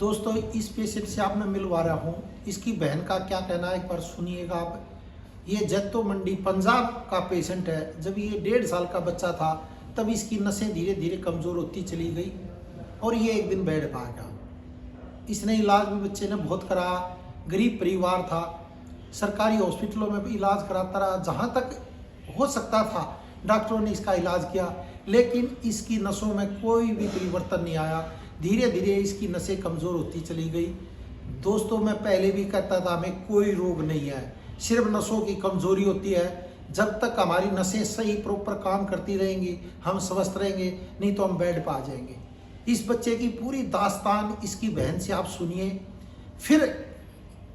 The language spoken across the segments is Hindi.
दोस्तों इस पेशेंट से आप मैं मिलवा रहा हूँ। इसकी बहन का क्या कहना है एक बार सुनिएगा आप। ये जत्तो मंडी पंजाब का पेशेंट है। जब ये 1.5 साल का बच्चा था तब इसकी नसें धीरे धीरे कमज़ोर होती चली गई और ये एक दिन बेड पर आ गया। इसने इलाज भी बच्चे ने बहुत करा, गरीब परिवार था, सरकारी हॉस्पिटलों में भी इलाज कराता रहा, जहाँ तक हो सकता था डॉक्टरों ने इसका इलाज किया, लेकिन इसकी नसों में कोई भी परिवर्तन नहीं आया। धीरे धीरे इसकी नसें कमज़ोर होती चली गई। दोस्तों मैं पहले भी कहता था हमें कोई रोग नहीं है, सिर्फ नसों की कमज़ोरी होती है। जब तक हमारी नसें सही प्रॉपर काम करती रहेंगी हम स्वस्थ रहेंगे, नहीं तो हम बेड पर आ जाएंगे। इस बच्चे की पूरी दास्तान इसकी बहन से आप सुनिए। फिर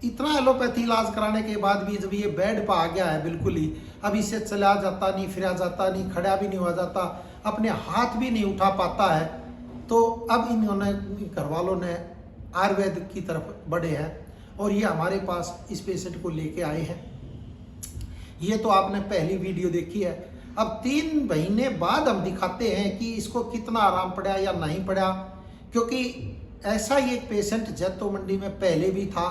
इतना एलोपैथी इलाज कराने के बाद भी जब ये बेड पर आ गया है बिल्कुल ही, अब इसे चला जाता नहीं, फिरा जाता नहीं, खड़ा भी नहीं हुआ जाता, अपने हाथ भी नहीं उठा पाता है, तो अब इन्होंने घर वालों ने आयुर्वेद की तरफ बढ़े हैं और ये हमारे पास इस पेशेंट को लेके आए हैं। ये तो आपने पहली वीडियो देखी है। अब 3 महीने बाद हम दिखाते हैं कि इसको कितना आराम पड़ा या नहीं पड़ा, क्योंकि ऐसा ही एक पेशेंट जैतो मंडी में पहले भी था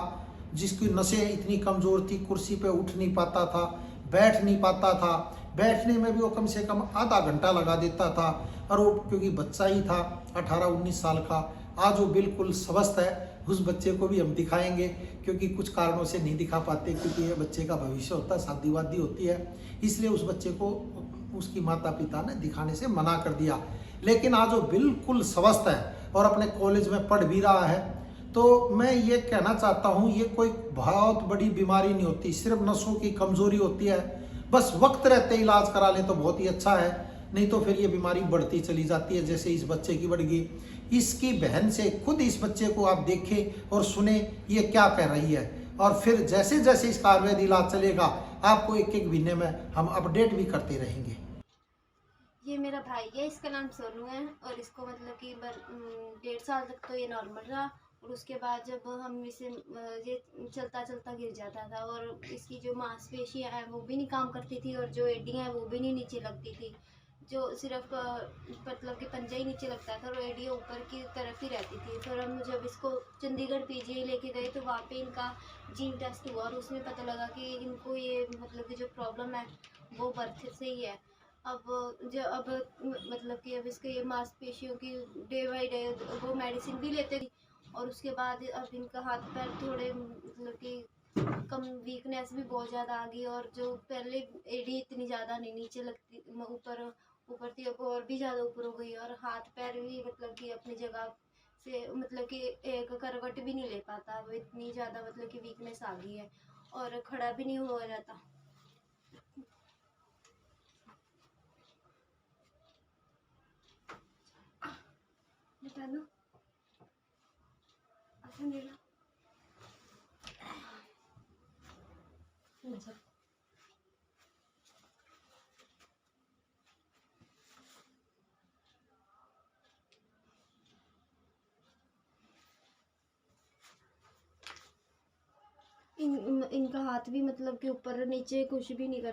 जिसकी नसें इतनी कमज़ोर थी, कुर्सी पे उठ नहीं पाता था, बैठ नहीं पाता था, बैठने में भी वो कम से कम आधा घंटा लगा देता था। और वो क्योंकि बच्चा ही था 18-19 साल का, आज वो बिल्कुल स्वस्थ है। उस बच्चे को भी हम दिखाएंगे, क्योंकि कुछ कारणों से नहीं दिखा पाते, क्योंकि ये बच्चे का भविष्य होता है, शादी वादी होती है, इसलिए उस बच्चे को उसकी माता पिता ने दिखाने से मना कर दिया। लेकिन आज वो बिल्कुल स्वस्थ है और अपने कॉलेज में पढ़ भी रहा है। तो मैं ये कहना चाहता हूँ ये कोई बहुत बड़ी बीमारी नहीं होती, सिर्फ नसों की कमज़ोरी होती है। बस वक्त रहते इलाज करा ले तो बहुत ही अच्छा है, नहीं तो फिर ये बीमारी बढ़ती चली जाती है, जैसे इस बच्चे की बढ़ गई। इसकी बहन से खुद इस बच्चे को आप देखें और सुने ये क्या कह रही है, और फिर जैसे जैसे इसका आयुर्वेद इलाज चलेगा आपको एक एक महीने में हम अपडेट भी करते रहेंगे। ये मेरा भाई है, इसका नाम सोनू है और इसको मतलब कि 1.5 साल तक तो ये नॉर्मल रहा और उसके बाद जब हम इसे ये चलता चलता गिर जाता था और इसकी जो मांसपेशियां हैं वो भी नहीं काम करती थी और जो एडियां हैं वो भी नहीं नीचे लगती थी, जो सिर्फ मतलब कि पंजा ही नीचे लगता था और एडियां ऊपर की तरफ ही रहती थी। फिर हम जब इसको चंडीगढ़ पीजीआई लेके गए तो वहाँ पे इनका जीन टेस्ट हुआ और उसमें पता लगा कि इनको ये मतलब कि जो प्रॉब्लम है वो बर्थ से ही है। अब मतलब कि अब इसके ये मांसपेशियों की डे बाई डे वो मेडिसिन भी लेते थी और उसके बाद अब इनका हाथ पैर थोड़े मतलब कि कम, वीकनेस भी बहुत ज़्यादा आ गई और जो पहले एडी इतनी ज़्यादा नहीं नीचे लगती, ऊपर ऊपर थी, अब और भी ज़्यादा ऊपर हो गई और हाथ पैर भी मतलब कि अपनी जगह से मतलब कि एक करवट भी नहीं ले पाता, अब इतनी ज़्यादा मतलब कि वीकनेस आ गई है और खड़ा भी नहीं हुआ जाता। निकालो अच्छा इनका हाथ भी मतलब कि ऊपर नीचे कुछ भी नहीं कर